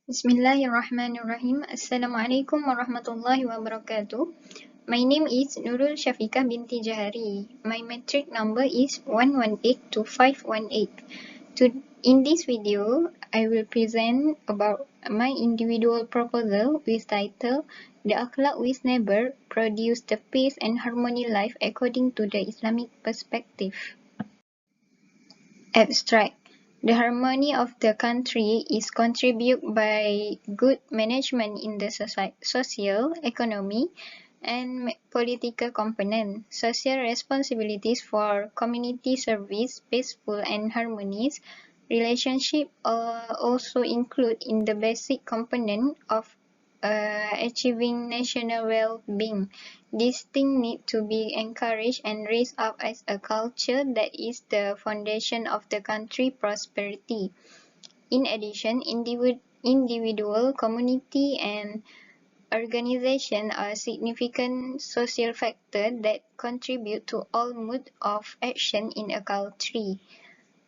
Bismillahirrahmanirrahim. Assalamualaikum warahmatullahi wabarakatuh. My name is Nurul Syafiqah binti Jahari. My metric number is 1182518. In this video, I will present about my individual proposal with title The Akhlak with Neighbour Produce the Peace and Harmony Life According to the Islamic Perspective. Abstract. The harmony of the country is contributed by good management in the social, economy, and political component. Social responsibilities for community service, peaceful and harmonious relationship also include in the basic component of achieving national well-being. These things need to be encouraged and raised up as a culture that is the foundation of the country's prosperity. In addition, individual, community, and organization are significant social factors that contribute to all modes of action in a country.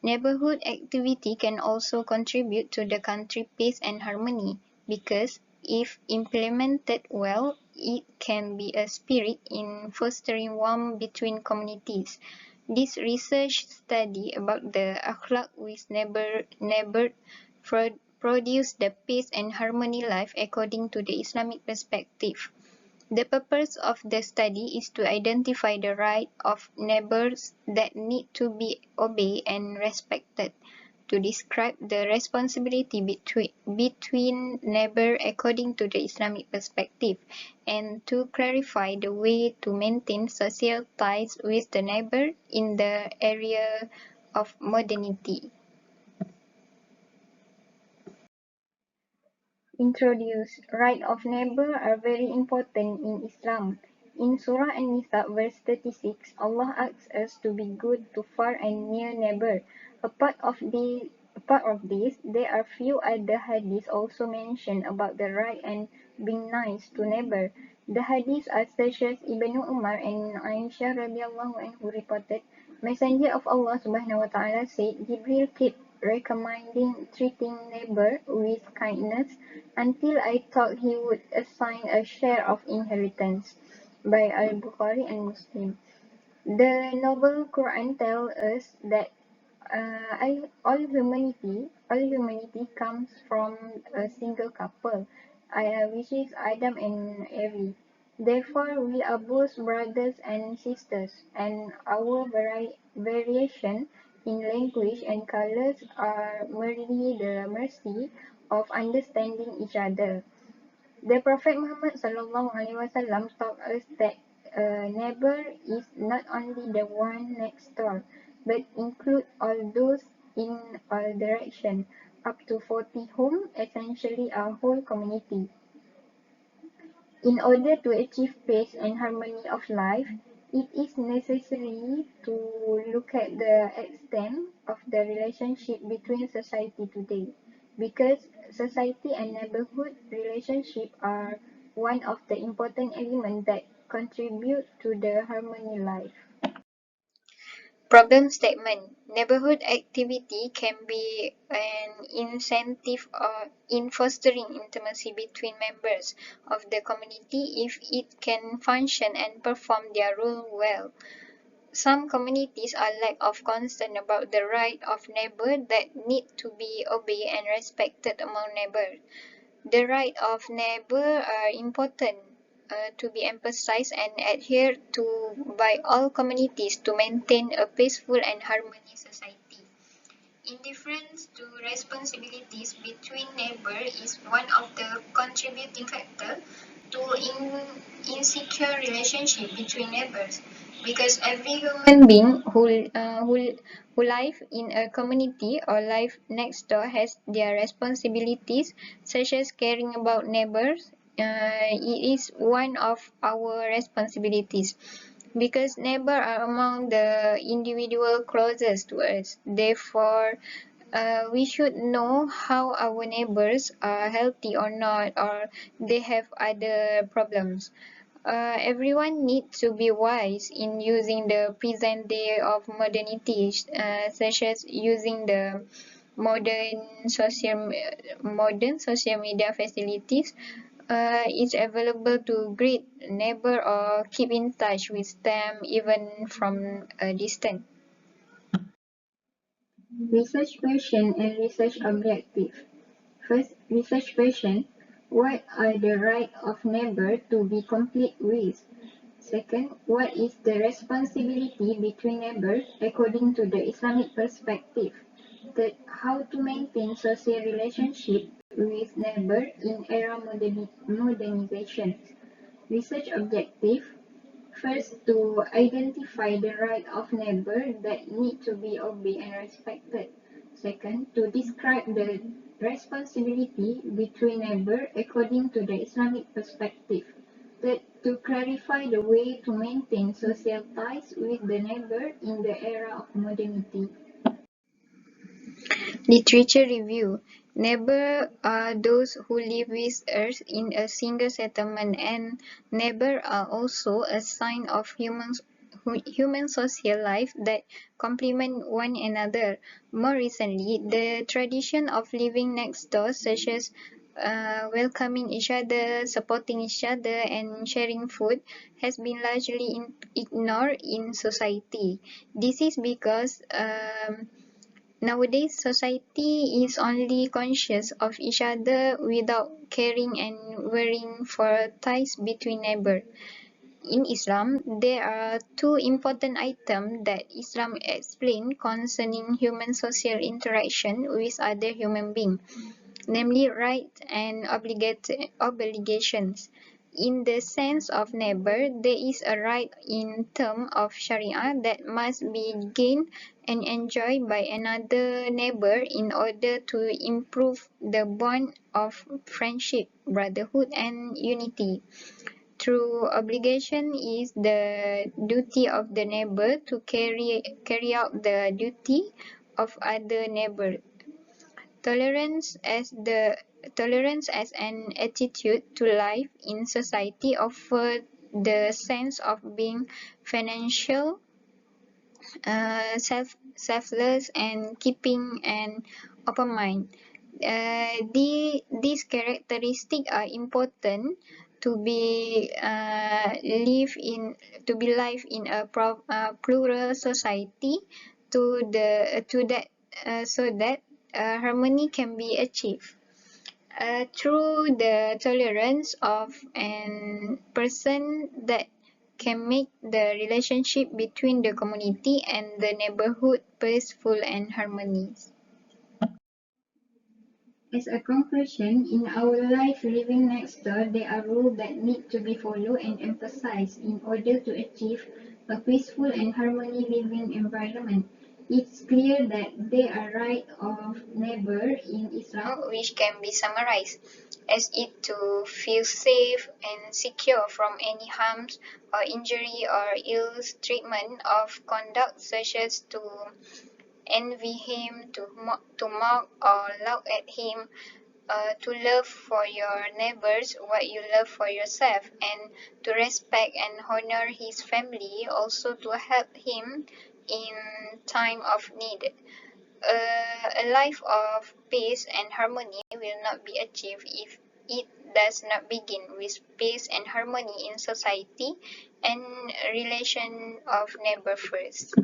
Neighborhood activity can also contribute to the country's peace and harmony, because if implemented well, it can be a spirit in fostering warmth between communities. This research study about the Akhlak with neighbor produce the peace and harmony life according to the Islamic perspective. The purpose of the study is to identify the rights of neighbors that need to be obeyed and respected, to describe the responsibility between neighbors according to the Islamic perspective, and to clarify the way to maintain social ties with the neighbor in the area of modernity. Introduce. Right of neighbor are very important in Islam. In Surah An-Nisa verse 36, Allah asks us to be good to far and near neighbor. Apart of this, there are few other hadiths also mentioned about the right and being nice to neighbor. The hadiths are such as Ibnu Umar and Aisha radiallahu anhu reported, Messenger of Allah subhanahu wa ta'ala said, Jibril kept recommending treating neighbor with kindness until I thought he would assign a share of inheritance. By Al-Bukhari and Muslim. The noble Quran tells us that all humanity comes from a single couple, which is Adam and Eve. Therefore, we are both brothers and sisters, and our variation in language and colors are merely the mercy of understanding each other. The Prophet Muhammad SAW taught us that a neighbor is not only the one next door, but include all those in all directions, up to 40 homes, essentially a whole community. In order to achieve peace and harmony of life, it is necessary to look at the extent of the relationship between society today, because society and neighborhood relationship are one of the important elements that contribute to the harmony life. Problem statement. Neighborhood activity can be an incentive in fostering intimacy between members of the community if it can function and perform their role well. Some communities are lack of concern about the right of neighbor that need to be obeyed and respected among neighbors. The right of neighbor are important to be emphasized and adhered to by all communities to maintain a peaceful and harmonious society. Indifference to responsibilities between neighbors is one of the contributing factors to insecure relationship between neighbors, because every human being who live in a community or live next door has their responsibilities, such as caring about neighbors. It is one of our responsibilities, because neighbors are among the individual closest to us. Therefore, we should know how our neighbors are healthy or not, or they have other problems. Everyone needs to be wise in using the present day of modernity, such as using the modern social media facilities, it's available to greet neighbor or keep in touch with them even from a distance. Research question and research objective. First, research question. What are the rights of neighbor to be complete with? Second, what is the responsibility between neighbors according to the Islamic perspective? Third, how to maintain social relationship with neighbor in era modernization. Research objective. First, to identify the right of neighbor that need to be obeyed and respected. Second, to describe the responsibility between neighbor according to the Islamic perspective. Third, to clarify the way to maintain social ties with the neighbor in the era of modernity. Literature review. Neighbors are those who live with us in a single settlement, and neighbors are also a sign of human social life that complement one another. More recently, the tradition of living next door, such as welcoming each other, supporting each other, and sharing food, has been largely ignored in society. This is because nowadays, society is only conscious of each other without caring and worrying for ties between neighbors. In Islam, there are two important items that Islam explains concerning human social interaction with other human beings, namely rights and obligations. In the sense of neighbor, there is a right in terms of Sharia that must be gained and enjoyed by another neighbor in order to improve the bond of friendship, brotherhood, and unity. True obligation is the duty of the neighbor to carry out the duty of other neighbor. Tolerance as an attitude to life in society offers the sense of being financial, selfless, and keeping an open mind. These characteristics are important to be live in a plural society to that so that harmony can be achieved. Through the tolerance of an person that can make the relationship between the community and the neighborhood peaceful and harmonious. As a conclusion, in our life living next door, there are rules that need to be followed and emphasized in order to achieve a peaceful and harmony living environment. It's clear that there are rights of neighbor in Islam which can be summarized as it to feel safe and secure from any harms or injury or ill treatment of conduct such as to envy him, to mock or laugh at him, to love for your neighbors what you love for yourself, and to respect and honor his family, also to help him in time of need. A life of peace and harmony will not be achieved if it does not begin with peace and harmony in society and relation of neighbor first.